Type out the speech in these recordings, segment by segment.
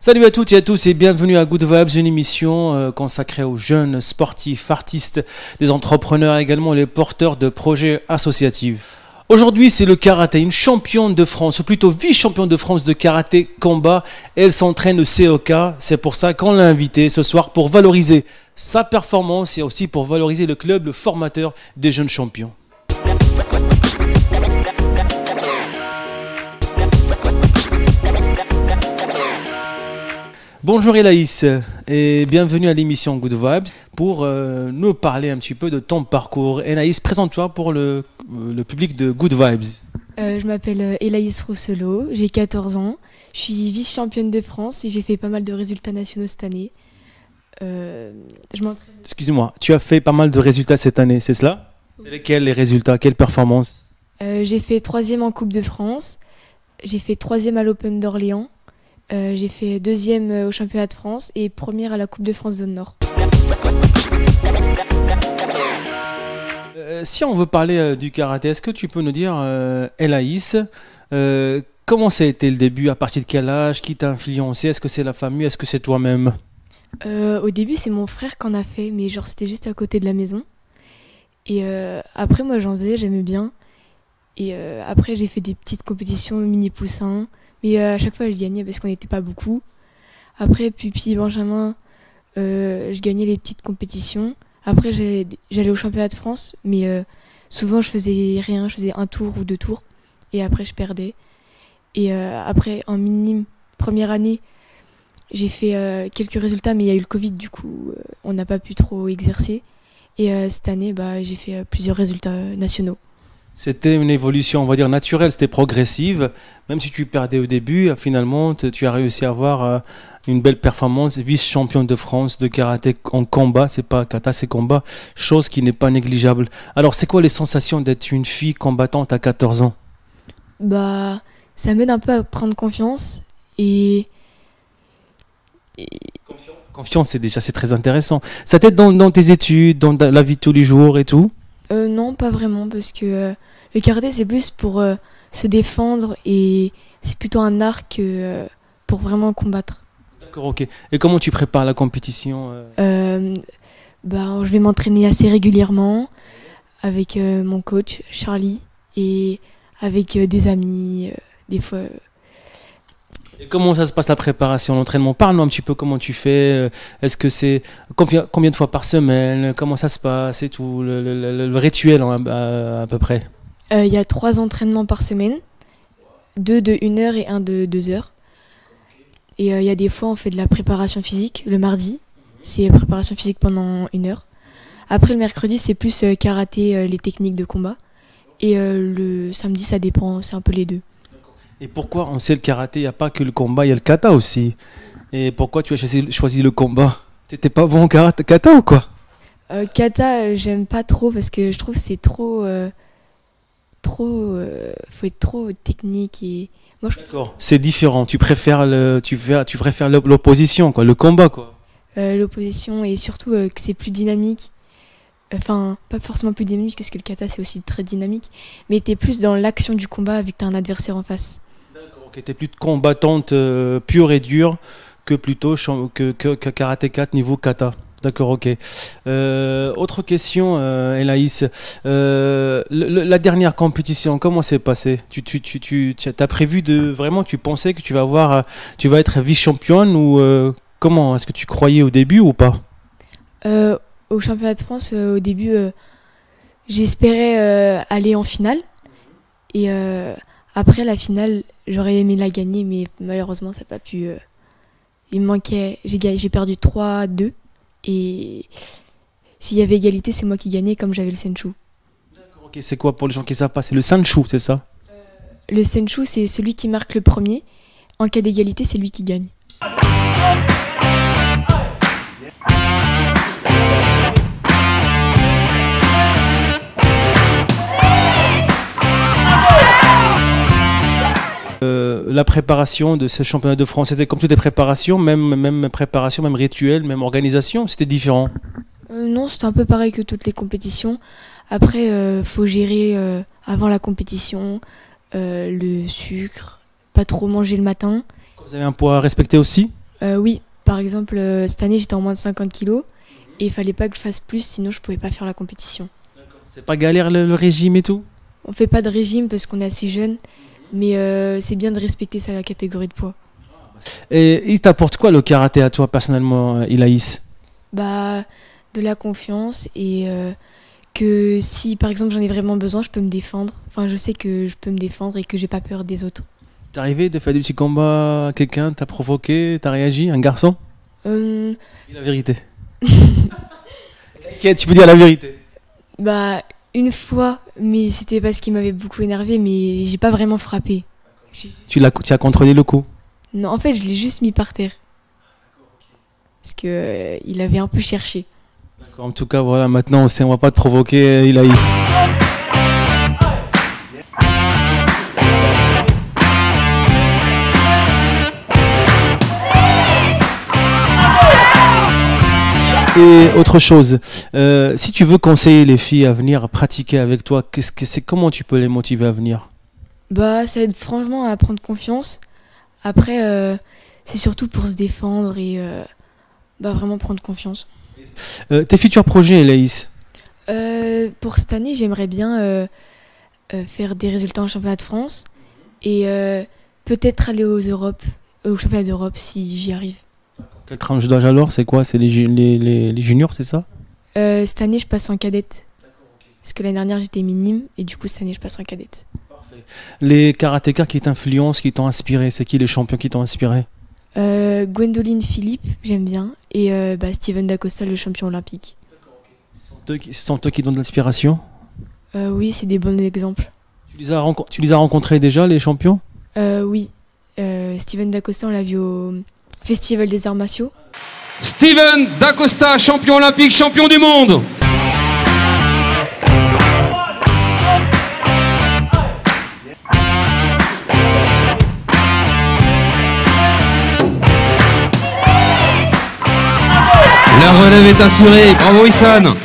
Salut à toutes et à tous et bienvenue à Good Vibes, une émission consacrée aux jeunes sportifs, artistes, des entrepreneurs également, les porteurs de projets associatifs. Aujourd'hui, c'est le karaté, une championne de France, ou plutôt vice-championne de France de karaté combat. Elle s'entraîne au COK, c'est pour ça qu'on l'a invitée ce soir pour valoriser sa performance et aussi pour valoriser le club, le formateur des jeunes champions. Bonjour Elaïs et bienvenue à l'émission Good Vibes pour nous parler un petit peu de ton parcours. Elaïs, présente-toi pour le public de Good Vibes. Je m'appelle Elaïs Rousselot, j'ai 14 ans, je suis vice-championne de France et j'ai fait pas mal de résultats nationaux cette année. Excuse-moi, tu as fait pas mal de résultats cette année, c'est cela? C'est lesquels les résultats? Quelles performances? J'ai fait 3e en Coupe de France, j'ai fait 3e à l'Open d'Orléans. J'ai fait 2e au championnat de France et 1re à la Coupe de France Zone Nord. Si on veut parler du karaté, est-ce que tu peux nous dire, Elaïs, comment ça a été le début? À partir de quel âge? Qui t'a influencé? Est-ce que c'est la famille? Est-ce que c'est toi-même? Au début, c'est mon frère qui en a fait, mais genre c'était juste à côté de la maison. Et après, moi j'en faisais, j'aimais bien. Et après, j'ai fait des petites compétitions mini-poussins. Mais à chaque fois, je gagnais parce qu'on n'était pas beaucoup. Après, Pupi, Benjamin, je gagnais les petites compétitions. Après, j'allais au championnat de France, mais souvent, je faisais rien. Je faisais un tour ou 2 tours. Et après, je perdais. Et après, en minime, première année, j'ai fait quelques résultats, mais il y a eu le Covid, du coup, on n'a pas pu trop exercer. Et cette année, j'ai fait plusieurs résultats nationaux. C'était une évolution, on va dire, naturelle, c'était progressive. Même si tu perdais au début, finalement, tu as réussi à avoir une belle performance. Vice-championne de France de karaté en combat, c'est pas kata, c'est combat, chose qui n'est pas négligeable. Alors, c'est quoi les sensations d'être une fille combattante à 14 ans? Ça m'aide un peu à prendre confiance et... Confiance, c'est très intéressant. Ça t'aide dans tes études, dans la vie de tous les jours et tout? Non, pas vraiment, parce que le karaté, c'est plus pour se défendre et c'est plutôt un art que pour vraiment combattre. D'accord, ok. Et comment tu prépares la compétition? Je vais m'entraîner assez régulièrement avec mon coach, Charlie, et avec des amis, des fois... Et comment ça se passe la préparation, l'entraînement? Parle-nous un petit peu comment tu fais. Est-ce que c'est combien de fois par semaine? Comment ça se passe et tout, le rituel à peu près? Il y a 3 entraînements par semaine, 2 de 1 heure et 1 de 2 heures. Et il y a des fois on fait de la préparation physique le mardi, c'est préparation physique pendant 1 heure. Après le mercredi c'est plus karaté, les techniques de combat. Et le samedi ça dépend, c'est un peu les deux. Et pourquoi on sait le karaté, il n'y a pas que le combat, il y a le kata aussi. Et pourquoi tu as choisi le combat? T'étais pas bon en kata ou quoi? Kata, j'aime pas trop parce que je trouve que c'est trop... faut être trop technique et... D'accord, c'est différent, tu préfères l'opposition, quoi, le combat, quoi. L'opposition et surtout que c'est plus dynamique. Enfin, pas forcément plus dynamique parce que le kata c'est aussi très dynamique, mais t'es plus dans l'action du combat vu que t'as un adversaire en face. D'accord, ok, t'es plus combattante pure et dure que plutôt que karaté 4 niveau kata. D'accord, ok. Autre question, Elaïs. La dernière compétition, comment s'est passé? Tu as prévu vraiment, tu pensais que tu vas être vice-championne ou comment? Est-ce que tu croyais au début ou pas? Au championnat de France, au début, j'espérais aller en finale. Et après la finale, j'aurais aimé la gagner, mais malheureusement, ça n'a pas pu. Il me manquait. J'ai perdu 3-2. Et s'il y avait égalité, c'est moi qui gagnais, comme j'avais le Senshu. D'accord, ok. C'est quoi pour les gens qui ne savent pas? C'est le Senshu, c'est ça? Le Senshu, c'est celui qui marque le premier. En cas d'égalité, c'est lui qui gagne. La préparation de ce championnat de France, c'était comme toutes les préparations, même préparation, même rituel, même organisation, c'était différent? Non, c'était un peu pareil que toutes les compétitions. Après, faut gérer avant la compétition, le sucre, pas trop manger le matin. Vous avez un poids à respecter aussi? Oui, par exemple, cette année j'étais en moins de 50 kilos et il fallait pas que je fasse plus, sinon je pouvais pas faire la compétition. C'est pas galère le régime et tout? On fait pas de régime parce qu'on est assez jeune, mais c'est bien de respecter sa catégorie de poids. Et il t'apporte quoi le karaté à toi personnellement, Ilaïs? Bah, de la confiance et que si par exemple j'en ai vraiment besoin, je peux me défendre. Enfin, je sais que je peux me défendre et que j'ai pas peur des autres. T'es arrivé de faire des petits combats à quelqu'un, t'as provoqué, t'as réagi, un garçon? Euh, Dis la vérité. Ok, tu peux dire la vérité. Bah, une fois, mais c'était parce qu'il m'avait beaucoup énervé, mais j'ai pas vraiment frappé. Tu as contrôlé le coup. Non, en fait, je l'ai juste mis par terre. Parce que il avait un peu cherché. En tout cas, voilà, maintenant on sait, on va pas te provoquer, Ilaïs. Et autre chose, si tu veux conseiller les filles à venir pratiquer avec toi, comment tu peux les motiver à venir? Bah, ça aide franchement à prendre confiance. Après, c'est surtout pour se défendre et bah, vraiment prendre confiance. Tes futurs projets, Ilaïs? Pour cette année, j'aimerais bien faire des résultats en championnat de France et peut-être aller aux championnats d'Europe si j'y arrive. Quelle tranche d'âge alors? C'est quoi? C'est les juniors, c'est ça? Cette année, je passe en cadette. Parce que l'année dernière, j'étais minime et du coup, cette année, je passe en cadette. Les karatékas qui t'influencent, qui t'ont inspiré, c'est qui les champions qui t'ont inspiré? Gwendoline Philippe, j'aime bien. Et bah, Steven Dacosta, le champion olympique. Ce sont eux qui donnent de l'inspiration? Oui, c'est des bons exemples. Tu les as rencontrés déjà, les champions? Oui. Steven Dacosta, on l'a vu au Festival des Arts Martiaux. Steven Dacosta, champion olympique, champion du monde. La relève est assurée, bravo Issan.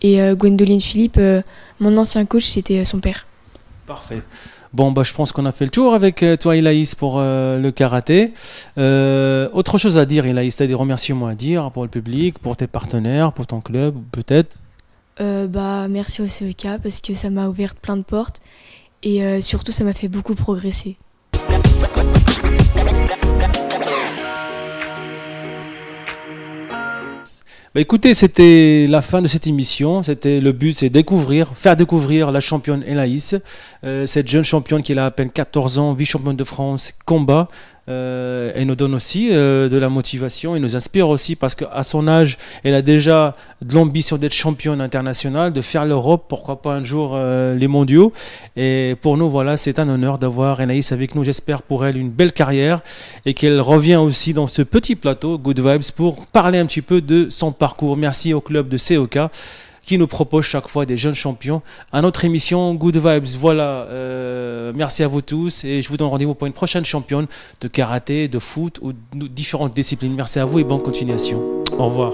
Et Gwendoline Philippe, mon ancien coach, c'était son père. Parfait. Bon, bah, je pense qu'on a fait le tour avec toi, Ilaïs, pour le karaté. Autre chose à dire, Ilaïs, tu as des remerciements à dire pour le public, pour tes partenaires, pour ton club, peut-être? Bah, merci au CEK parce que ça m'a ouvert plein de portes et surtout ça m'a fait beaucoup progresser. Bah écoutez, c'était la fin de cette émission. C'était le but, c'est faire découvrir la championne Ilaïs, cette jeune championne qui a à peine 14 ans, vice-championne de France combat. Elle nous donne aussi de la motivation, elle nous inspire aussi parce qu'à son âge, elle a déjà de l'ambition d'être championne internationale, de faire l'Europe, pourquoi pas un jour les mondiaux. Et pour nous, voilà, c'est un honneur d'avoir Anaïs avec nous. J'espère pour elle une belle carrière et qu'elle revient aussi dans ce petit plateau Good Vibes pour parler un petit peu de son parcours. Merci au club de CEK qui nous propose chaque fois des jeunes champions à notre émission Good Vibes. Voilà, merci à vous tous et je vous donne rendez-vous pour une prochaine championne de karaté, de foot ou de différentes disciplines. Merci à vous et bonne continuation. Au revoir.